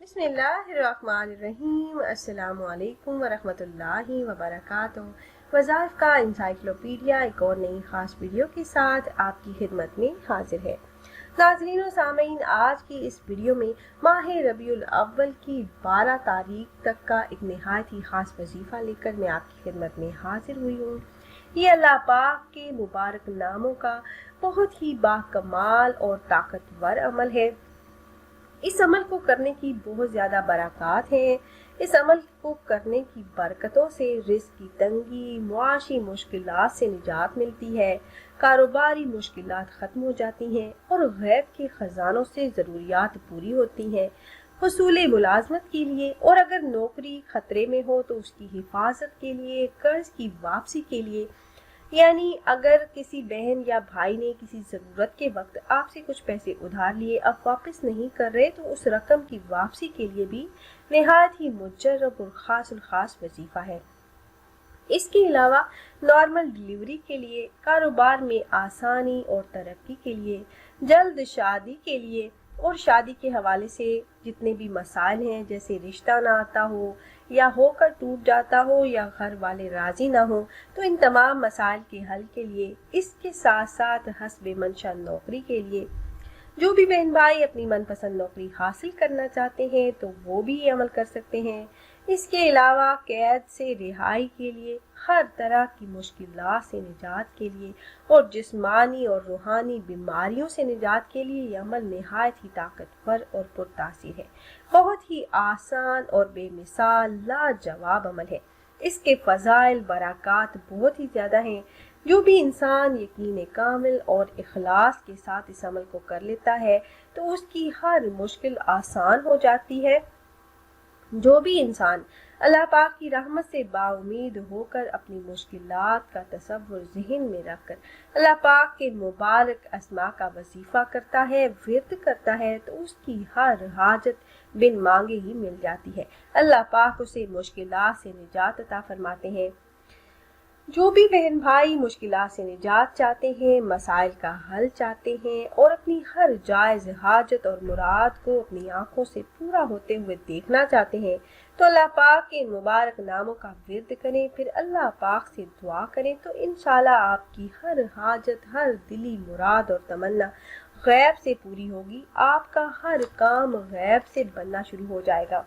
बिस्मिल्लाहिर्रहमानिर्रहीम। अस्सलाम वालेकुम वरहमतुल्लाहि वबरकातुहू। वज़ाइफ का इंसाइक्लोपीडिया एक और नई ख़ास वीडियो के साथ आपकी खिदमत में हाजिर है। नाज़रीन व सामीन, आज की इस वीडियो में माह रबीउल अव्वल की 12 तारीख तक का एक नहायत ही ख़ास वजीफ़ा लेकर मैं आपकी खिदमत में हाजिर हुई हूँ। ये अल्लाह पाक के मुबारक नामों का बहुत ही बाकमाल और ताकतवर अमल है। इस अमल को करने की बहुत ज़्यादा बरक़ात हैं। इस अमल को करने की बरकतों से रिज़्क़ की तंगी, मुआशी मुश्किलात से निजात मिलती है, कारोबारी मुश्किलात ख़त्म हो जाती हैं और गैब के ख़जानों से ज़रूरियात पूरी होती हैं। हुसूल मुलाजमत के लिए और अगर नौकरी ख़तरे में हो तो उसकी हिफाजत के लिए, कर्ज की वापसी के लिए, यानी अगर किसी बहन या भाई ने किसी ज़रूरत के वक्त आपसे कुछ पैसे उधार लिए, अब वापस नहीं कर रहे, तो उस रकम की वापसी के लिए भी निहायत ही मुजर्रब और ख़ास वजीफ़ा है। इसके अलावा नॉर्मल डिलीवरी के लिए, कारोबार में आसानी और तरक्की के लिए, जल्द शादी के लिए और शादी के हवाले से जितने भी मसाइल हैं, जैसे रिश्ता ना आता हो या होकर टूट जाता हो या घर वाले राजी ना हो, तो इन तमाम मसाइल के हल के लिए, इसके साथ साथ हस्बे मंशा नौकरी के लिए, जो भी बहन भाई अपनी मनपसंद नौकरी हासिल करना चाहते हैं तो वो भी ये अमल कर सकते हैं। इसके अलावा कैद से रिहाई के लिए, हर तरह की मुश्किलात से निजात के लिए और जिस्मानी और रूहानी बीमारियों से निजात के लिए ये अमल निहायत ही ताकतवर और पुरतासीर है। बहुत ही आसान और बेमिसाल लाजवाब अमल है। इसके फ़ज़ाइल बरक़ात बहुत ही ज़्यादा हैं। जो भी इंसान यकीन कामिल और इखलास के साथ इस अमल को कर लेता है तो उसकी हर मुश्किल आसान हो जाती है। जो भी इंसान अल्लाह पाक की रहमत से बाउमीद होकर अपनी मुश्किलात का तसव्वुर ज़हन में रखकर अल्लाह पाक के मुबारक अस्मा का वजीफ़ा करता है, विर्द करता है, तो उसकी हर हाजत बिन मांगे ही मिल जाती है। अल्लाह पाक उसे मुश्किलात से निजात अता फरमाते हैं। जो भी बहन भाई मुश्किलात से निजात चाहते हैं, मसाइल का हल चाहते हैं और अपनी हर जायज़ हाजत और मुराद को अपनी आंखों से पूरा होते हुए देखना चाहते हैं, तो अल्लाह पाक के मुबारक नामों का विर्द करें, फिर अल्लाह पाक से दुआ करें, तो इंशाल्लाह आपकी हर हाजत, हर दिली मुराद और तमन्ना गैब से पूरी होगी। आपका हर काम गैब से बनना शुरू हो जाएगा।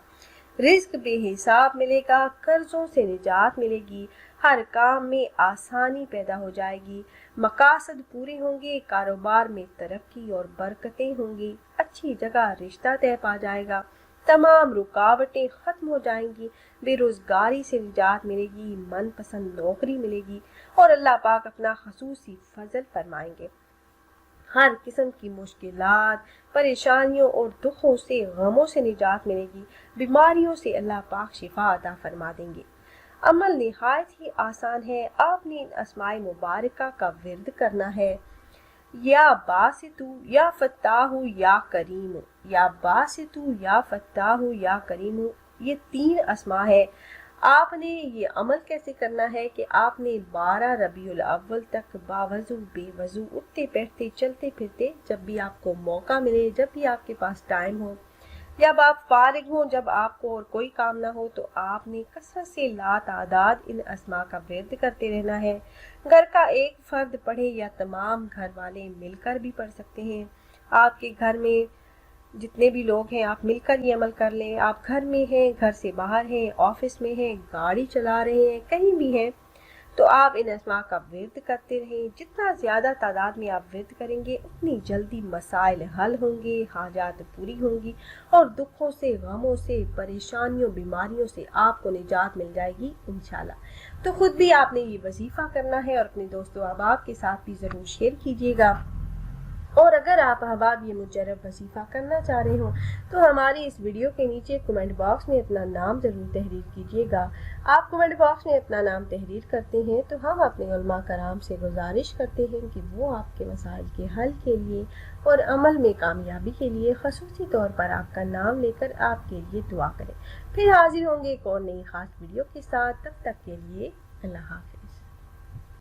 रिज़्क बेहिसाब मिलेगा, कर्जों से निजात मिलेगी, हर काम में आसानी पैदा हो जाएगी, मकासद पूरे होंगे, कारोबार में तरक्की और बरकतें होंगी, अच्छी जगह रिश्ता तय पा जाएगा, तमाम रुकावटें ख़त्म हो जाएंगी, बेरोज़गारी से निजात मिलेगी, मनपसंद नौकरी मिलेगी और अल्लाह पाक अपना ख़ुसूसी फजल फरमाएंगे। हर किस्म की मुश्किलात, परेशानियों और दुखों से, गमों से निजात मिलेगी, बीमारियों से अल्लाह पाक शिफा अता फरमा देंगे। अमल निहायत ही आसान है। आपने इन अस्माए मुबारका का विर्द करना है। या बासितु या फत्ताहु या करीमु, या बासितु या फत्ताहु या करीमु, ये 3 अस्मा है। आपने ये अमल कैसे करना है कि आपने 12 रबीउल अव्वल तक बावजू बेवजू उठते बैठते चलते फिरते, जब भी आपको मौका मिले, जब भी आपके पास टाइम हो, जब आप फारिग हो, जब आपको और कोई काम ना हो, तो आपने कसरत से लातादाद इन अस्मा का विर्द करते रहना है। घर का एक फर्द पढ़े या तमाम घर वाले मिलकर भी पढ़ सकते हैं। आपके घर में जितने भी लोग हैं आप मिलकर ये अमल कर लें। आप घर में हैं, घर से बाहर हैं, ऑफिस में हैं, गाड़ी चला रहे हैं, कहीं भी हैं, तो आप इन अस्मा का विर्द करते रहें। जितना ज़्यादा तादाद में आप विर्द करेंगे उतनी जल्दी मसाइल हल होंगे, हाजात पूरी होंगी और दुखों से, गमों से, परेशानियों, बीमारियों से आपको निजात मिल जाएगी इंशाल्लाह। तो खुद भी आपने ये वजीफ़ा करना है और अपने दोस्तों अहबाब के साथ भी ज़रूर शेयर कीजिएगा। और अगर आप अहबाब ये मुजर्रब वजीफ़ा करना चाह रहे हो तो हमारी इस वीडियो के नीचे कमेंट बॉक्स में अपना नाम ज़रूर तहरीर कीजिएगा। आप कमेंट बॉक्स में अपना नाम तहरीर करते हैं तो हम अपने उलमा कराम से गुजारिश करते हैं कि वो आपके मसाइल के हल के लिए और अमल में कामयाबी के लिए ख़ुसूसी तौर पर आपका नाम लेकर आपके लिए दुआ करें। फिर हाजिर होंगे एक और नई ख़ास वीडियो के साथ। तब तक के लिए अल्लाह हाफ़िज़।